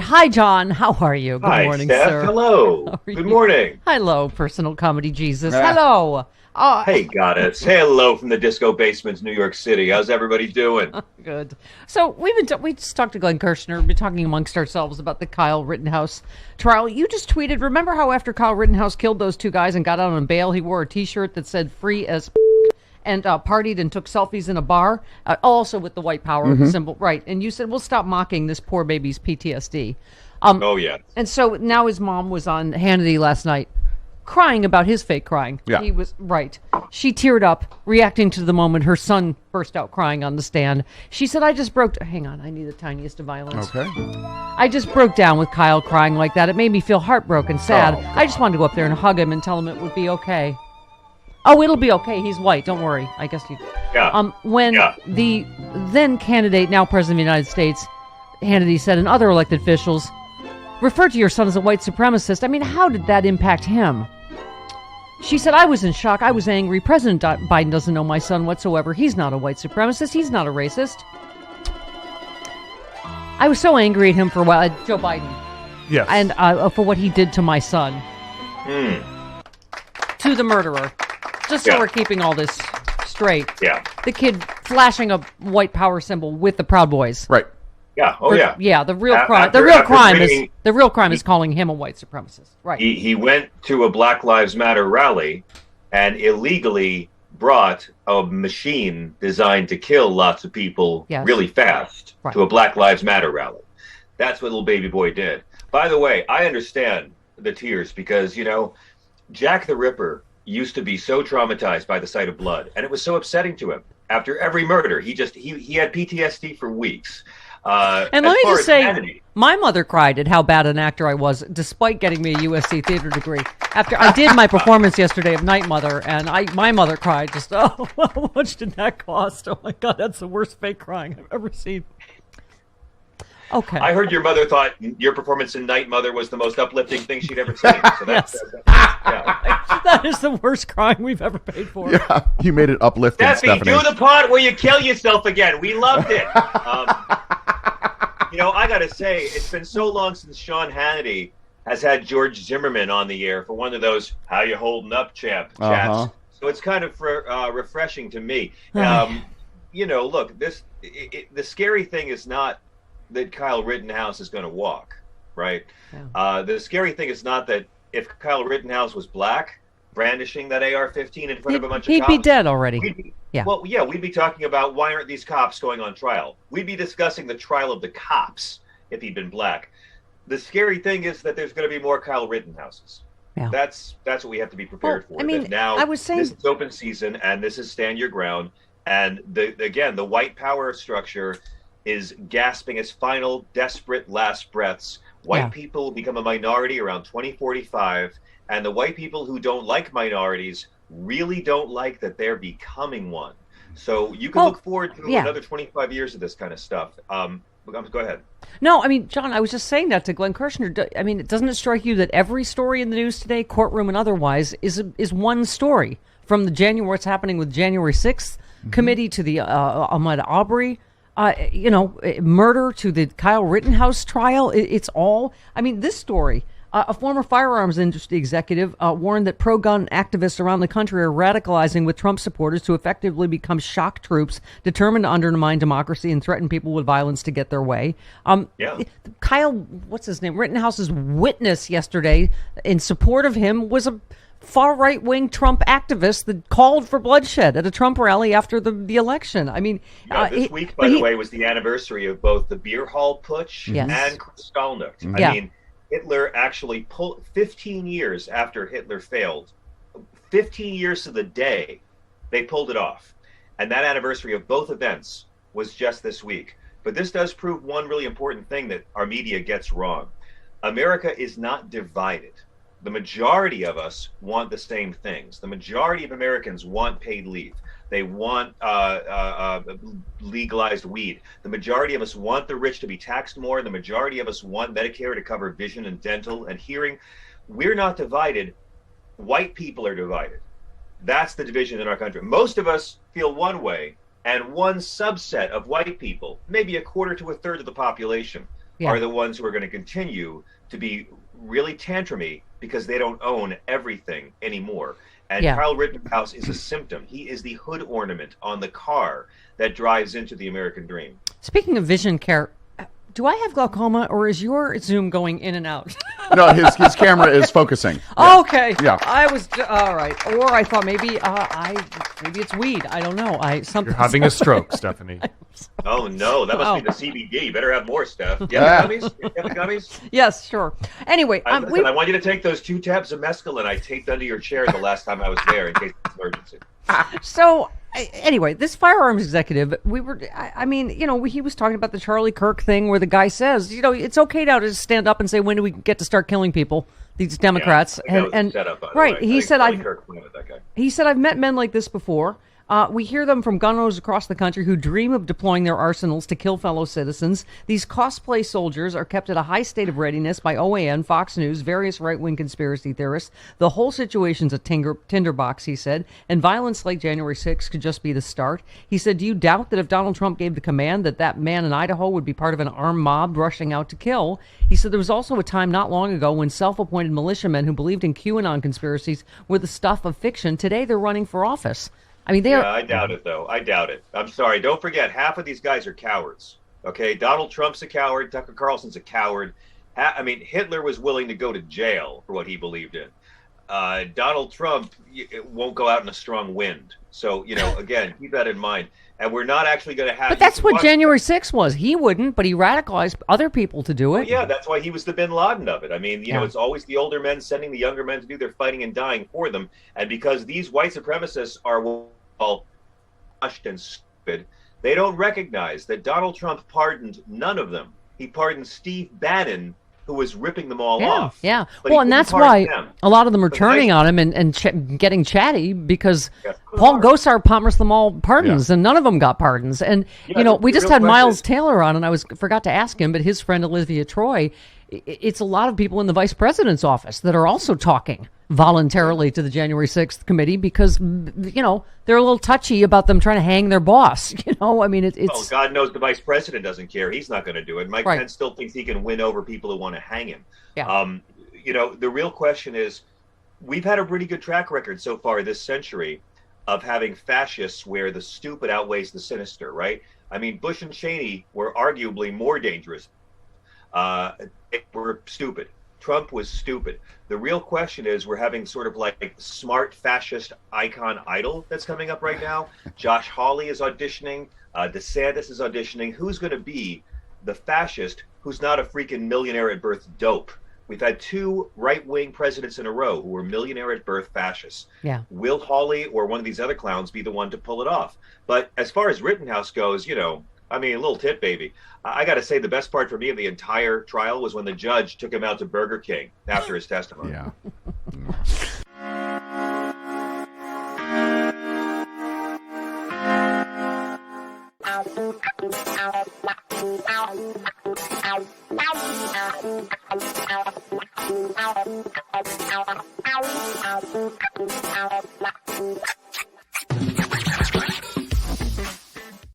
Hi, John. How are you? Good morning, Steph. sir. Hello. Good morning. Hello, personal comedy Jesus. Hello. Hey, goddess. Say hello from the disco basements, New York City. How's everybody doing? Good. So we just talked to Glenn Kirshner. We've been talking amongst ourselves about the Kyle Rittenhouse trial. You just tweeted. Remember how after Kyle Rittenhouse killed those two guys and got out on bail, he wore a T-shirt that said "Free as." And partied and took selfies in a bar, also with the white power symbol, right? And you said, "We'll stop mocking this poor baby's PTSD." Oh yeah. And so now his mom was on Hannity last night, crying about his fake crying. Yeah. He was right. She teared up, reacting to the moment her son burst out crying on the stand. She said, "I just broke." Hang on, I need the tiniest of violence. Okay. "I just broke down with Kyle crying like that. It made me feel heartbroken, sad. I just wanted to go up there and hug him and tell him it would be okay." Oh, it'll be okay. He's white. Don't worry. I guess you. Yeah. When the then candidate, now president of the United States, Hannity said, and other elected officials referred to your son as a white supremacist. I mean, how did that impact him? She said, "I was in shock. I was angry. President Biden doesn't know my son whatsoever. He's not a white supremacist. He's not a racist." I was so angry at him for Joe Biden. Yes. And for what he did to my son. To the murderer. Just so we're keeping all this straight. Yeah. The kid flashing a white power symbol with the Proud Boys. Right. Yeah. Oh yeah. Yeah. The real crime. After The real crime is calling him a white supremacist. Right. He went to a Black Lives Matter rally and illegally brought a machine designed to kill lots of people really fast to a Black Lives Matter rally. That's what little baby boy did. By the way, I understand the tears because, you know, Jack the Ripper used to be so traumatized by the sight of blood, and it was so upsetting to him. After every murder, he had PTSD for weeks. And let me just say, my mother cried at how bad an actor I was, despite getting me a USC theater degree. After I did my performance yesterday of Night Mother, and my mother cried, just, "Oh, how much did that cost? Oh my God, that's the worst fake crying I've ever seen." Okay. I heard your mother thought your performance in Night Mother was the most uplifting thing she'd ever seen. So yes. That is the worst crime we've ever paid for. Yeah, you made it uplifting, Stephanie, Stephanie. do the part where you kill yourself again. We loved it. You know, I got to say, it's been so long since Sean Hannity has had George Zimmerman on the air for one of those "How you holding up, champ?" chats. So it's kind of refreshing to me. You know, look, the scary thing is not that Kyle Rittenhouse is going to walk, right? Yeah. The scary thing is not that if Kyle Rittenhouse was black, brandishing that AR-15 in front of a bunch of cops, he'd be dead already. We'd be talking about why aren't these cops going on trial? We'd be discussing the trial of the cops if he'd been black. The scary thing is that there's going to be more Kyle Rittenhouses. Yeah. That's what we have to be prepared for. I mean, now I was saying this is open season, and this is stand your ground. And the white power structure is gasping its final desperate last breaths. White people become a minority around 2045, and the white people who don't like minorities really don't like that they're becoming one. So you can look forward to another 25 years of this kind of stuff. Go ahead. No, I mean, John, I was just saying that to Glenn Kirshner. I mean, doesn't it strike you that every story in the news today, courtroom and otherwise, is one story? From the what's happening with January 6th committee to the Ahmaud Arbery murder to the Kyle Rittenhouse trial. It's all, I mean, this story, a former firearms industry executive warned that pro-gun activists around the country are radicalizing with Trump supporters to effectively become shock troops determined to undermine democracy and threaten people with violence to get their way. Kyle, what's his name? Rittenhouse's witness yesterday in support of him was a far right-wing Trump activist that called for bloodshed at a Trump rally after the election. I mean, this week, by the way, was the anniversary of both the beer hall putsch and Kristallnacht. I mean, Hitler actually pulled 15 years after Hitler failed, 15 years to the day, they pulled it off. And that anniversary of both events was just this week. But this does prove one really important thing that our media gets wrong. America is not divided. The majority of us want the same things. The majority of Americans want paid leave. They want legalized weed. The majority of us want the rich to be taxed more. The majority of us want Medicare to cover vision and dental and hearing. We're not divided. White people are divided. That's the division in our country. Most of us feel one way, and one subset of white people, maybe a quarter to a third of the population, are the ones who are going to continue to be really tantrumy because they don't own everything anymore. And Kyle Rittenhouse is a symptom. He is the hood ornament on the car that drives into the American dream. Speaking of vision care, do I have glaucoma, or is your Zoom going in and out? No, his camera is focusing. Yeah. Okay. Yeah. I was all right. Or I thought maybe maybe it's weed. I don't know. You're having a stroke, Stephanie. Oh no, that must be the CBD. You better have more stuff. Do you have the gummies? You have the gummies? Yes, sure. Anyway, I want you to take those 2 tabs of mescaline I taped under your chair the last time I was there in case of emergency. So anyway, this firearms executive, he was talking about the Charlie Kirk thing where the guy says, it's okay now to just stand up and say, when do we get to start killing people, these Democrats? He said, I've met men like this before. We hear them from gun owners across the country who dream of deploying their arsenals to kill fellow citizens. These cosplay soldiers are kept at a high state of readiness by OAN, Fox News, various right-wing conspiracy theorists. The whole situation's a tinderbox, he said, and violence like January 6th could just be the start. He said, do you doubt that if Donald Trump gave the command that man in Idaho would be part of an armed mob rushing out to kill? He said there was also a time not long ago when self-appointed militiamen who believed in QAnon conspiracies were the stuff of fiction. Today they're running for office. I mean, I doubt it, though. I doubt it. I'm sorry. Don't forget, half of these guys are cowards. Okay, Donald Trump's a coward. Tucker Carlson's a coward. Hitler was willing to go to jail for what he believed in. Donald Trump won't go out in a strong wind. So, again, keep that in mind. And we're not actually going to have... But that's what January 6th was. He wouldn't, but he radicalized other people to do it. Well, yeah, that's why he was the bin Laden of it. I mean, it's always the older men sending the younger men to do their fighting and dying for them. And because these white supremacists are all hushed and stupid, they don't recognize that Donald Trump pardoned none of them. He pardoned Steve Bannon, who was ripping them all off. Yeah. Well, and that's why a lot of them are turning on him and getting chatty because Paul Gosar promised them all pardons, and none of them got pardons. And, we just had Miles Taylor on, and I forgot to ask him, but his friend Olivia Troy, it's a lot of people in the vice president's office that are also talking voluntarily to the January 6th committee because, they're a little touchy about them trying to hang their boss. It's... Well, God knows the vice president doesn't care. He's not going to do it. Mike Pence still thinks he can win over people who want to hang him. Yeah. The real question is, we've had a pretty good track record so far this century of having fascists where the stupid outweighs the sinister, right? I mean, Bush and Cheney were arguably more dangerous. They were stupid. Trump was stupid. The real question is we're having sort of like smart fascist icon idol that's coming up right now. Josh Hawley is auditioning. DeSantis is auditioning. Who's going to be the fascist who's not a freaking millionaire at birth dope? We've had 2 right-wing presidents in a row who were millionaire at birth fascists. Yeah. Will Hawley or one of these other clowns be the one to pull it off? But as far as Rittenhouse goes, a little tit baby. I got to say the best part for me of the entire trial was when the judge took him out to Burger King after his testimony. Yeah.